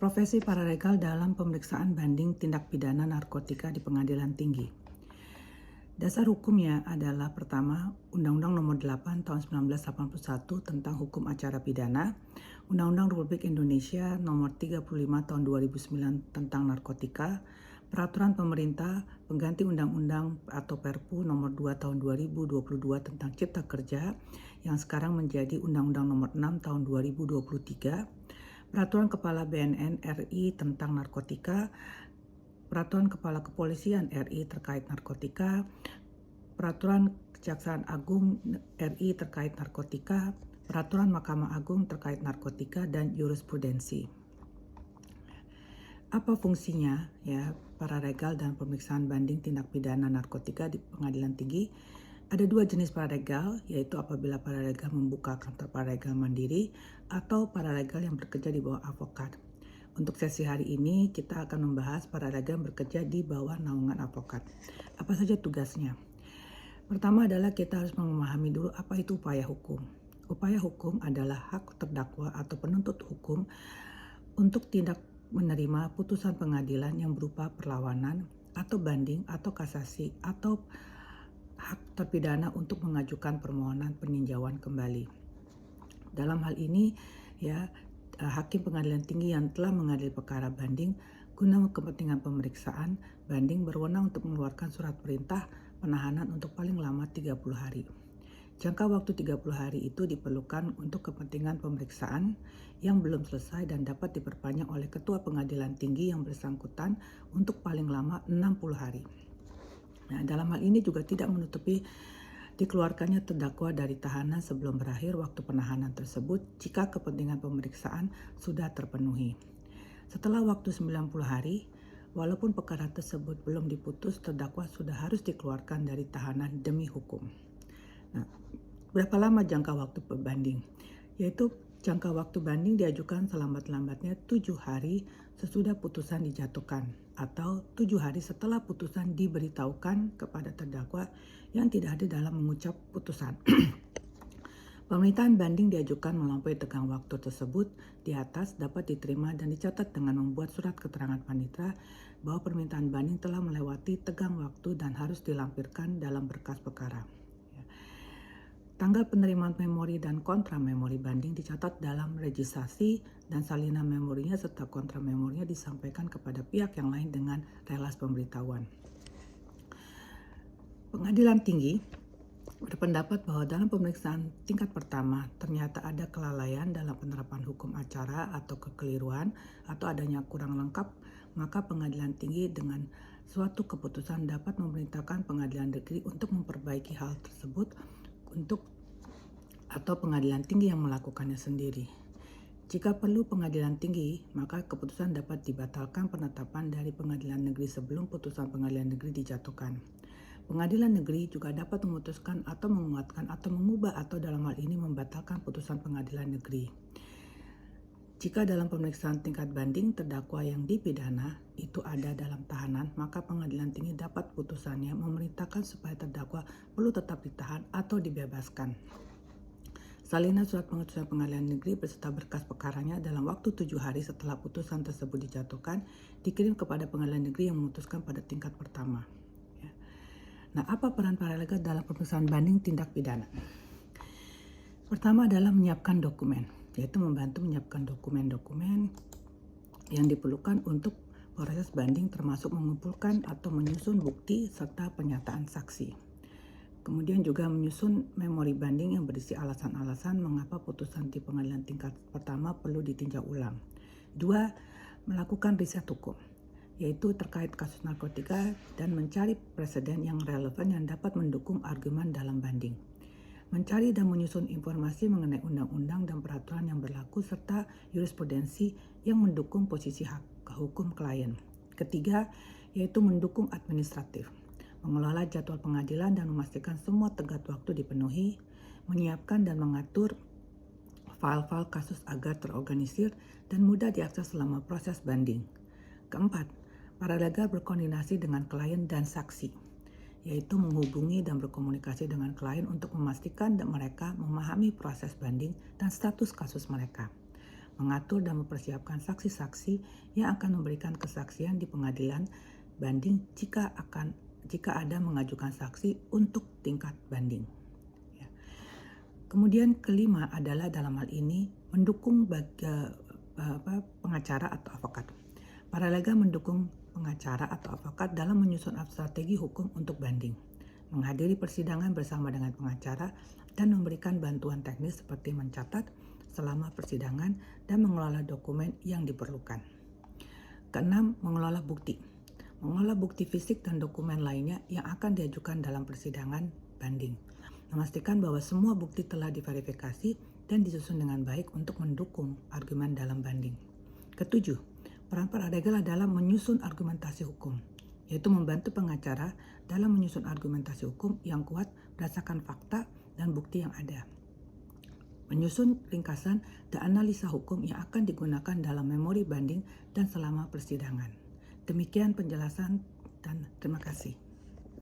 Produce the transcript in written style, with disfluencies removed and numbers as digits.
Profesi paralegal dalam pemeriksaan banding tindak pidana narkotika di Pengadilan Tinggi. Dasar hukumnya adalah pertama, Undang-Undang Nomor 8 Tahun 1981 tentang Hukum Acara Pidana, Undang-Undang Republik Indonesia Nomor 35 Tahun 2009 tentang narkotika, Peraturan Pemerintah pengganti Undang-Undang atau Perpu Nomor 2 Tahun 2022 tentang Cipta Kerja yang sekarang menjadi Undang-Undang Nomor 6 Tahun 2023, Peraturan Kepala BNN RI tentang narkotika, Peraturan Kepala Kepolisian RI terkait narkotika, Peraturan Kejaksaan Agung RI terkait narkotika, Peraturan Mahkamah Agung terkait narkotika, dan jurisprudensi. Apa fungsinya ya paralegal dan pemeriksaan banding tindak pidana narkotika di Pengadilan Tinggi? Ada dua jenis paralegal, yaitu apabila paralegal membuka kantor paralegal mandiri atau paralegal yang bekerja di bawah advokat. Untuk sesi hari ini kita akan membahas paralegal yang bekerja di bawah naungan advokat. Apa saja tugasnya? Pertama adalah kita harus memahami dulu apa itu upaya hukum. Upaya hukum adalah hak terdakwa atau penuntut hukum untuk tidak menerima putusan pengadilan yang berupa perlawanan atau banding atau kasasi atau hak terpidana untuk mengajukan permohonan peninjauan kembali. Dalam hal ini Hakim Pengadilan Tinggi yang telah mengadili perkara banding guna kepentingan pemeriksaan banding berwenang untuk mengeluarkan surat perintah penahanan untuk paling lama 30 hari. Jangka waktu 30 hari itu diperlukan untuk kepentingan pemeriksaan yang belum selesai dan dapat diperpanjang oleh Ketua Pengadilan Tinggi yang bersangkutan untuk paling lama 60 hari. Nah, dalam hal ini juga tidak menutupi dikeluarkannya terdakwa dari tahanan sebelum berakhir waktu penahanan tersebut jika kepentingan pemeriksaan sudah terpenuhi. Setelah waktu 90 hari, walaupun perkara tersebut belum diputus, terdakwa sudah harus dikeluarkan dari tahanan demi hukum. Nah, berapa lama jangka waktu banding? Yaitu jangka waktu banding diajukan selambat-lambatnya 7 hari sesudah putusan dijatuhkan atau 7 hari setelah putusan diberitahukan kepada terdakwa yang tidak hadir dalam mengucap putusan. Permintaan banding diajukan melampaui tenggang waktu tersebut di atas dapat diterima dan dicatat dengan membuat surat keterangan panitera bahwa permintaan banding telah melewati tenggang waktu dan harus dilampirkan dalam berkas perkara. Tanggal penerimaan memori dan kontra memori banding dicatat dalam registrasi dan salinan memorinya serta kontra memorinya disampaikan kepada pihak yang lain dengan relas pemberitahuan. Pengadilan Tinggi berpendapat bahwa dalam pemeriksaan tingkat pertama ternyata ada kelalaian dalam penerapan hukum acara atau kekeliruan atau adanya kurang lengkap, maka Pengadilan Tinggi dengan suatu keputusan dapat memerintahkan Pengadilan Negeri untuk memperbaiki hal tersebut atau Pengadilan Tinggi yang melakukannya sendiri. Jika perlu Pengadilan Tinggi, maka keputusan dapat dibatalkan penetapan dari Pengadilan Negeri sebelum putusan Pengadilan Negeri dijatuhkan. Pengadilan Negeri juga dapat memutuskan atau menguatkan atau mengubah atau dalam hal ini membatalkan putusan Pengadilan Negeri. Jika dalam pemeriksaan tingkat banding terdakwa yang dipidana itu ada dalam tahanan, maka Pengadilan Tinggi dapat putusannya memerintahkan supaya terdakwa perlu tetap ditahan atau dibebaskan. Salinan surat pengeputusan Pengadilan Negeri beserta berkas perkaranya dalam waktu 7 hari setelah putusan tersebut dijatuhkan dikirim kepada Pengadilan Negeri yang memutuskan pada tingkat pertama. Nah, apa peran paralegal dalam pemeriksaan banding tindak pidana? Pertama adalah menyiapkan dokumen, yaitu membantu menyiapkan dokumen-dokumen yang diperlukan untuk proses banding termasuk mengumpulkan atau menyusun bukti serta pernyataan saksi. Kemudian juga menyusun memori banding yang berisi alasan-alasan mengapa putusan di pengadilan tingkat pertama perlu ditinjau ulang. 2. Melakukan riset hukum, yaitu terkait kasus narkotika dan mencari preseden yang relevan yang dapat mendukung argumen dalam banding. Mencari dan menyusun informasi mengenai undang-undang dan peraturan yang berlaku serta jurisprudensi yang mendukung posisi hak hukum klien. Ketiga, yaitu mendukung administratif, mengelola jadwal pengadilan dan memastikan semua tenggat waktu dipenuhi, menyiapkan dan mengatur file-file kasus agar terorganisir dan mudah diakses selama proses banding. Keempat, paralegal berkoordinasi dengan klien dan saksi, yaitu menghubungi dan berkomunikasi dengan klien untuk memastikan mereka memahami proses banding dan status kasus mereka. mengatur dan mempersiapkan saksi-saksi yang akan memberikan kesaksian di pengadilan banding jika ada mengajukan saksi untuk tingkat banding. Ya. Kemudian kelima adalah dalam hal ini mendukung pengacara atau advokat. Paralegal mendukung pengacara atau advokat dalam menyusun strategi hukum untuk banding, menghadiri persidangan bersama dengan pengacara, dan memberikan bantuan teknis seperti mencatat selama persidangan dan mengelola dokumen yang diperlukan. Keenam, mengelola bukti. Mengelola bukti fisik dan dokumen lainnya yang akan diajukan dalam persidangan banding. Memastikan bahwa semua bukti telah diverifikasi dan disusun dengan baik untuk mendukung argumen dalam banding. Ketujuh, peran paralegal adalah menyusun argumentasi hukum, yaitu membantu pengacara dalam menyusun argumentasi hukum yang kuat berdasarkan fakta dan bukti yang ada. Menyusun ringkasan dan analisa hukum yang akan digunakan dalam memori banding dan selama persidangan. Demikian penjelasan dan terima kasih.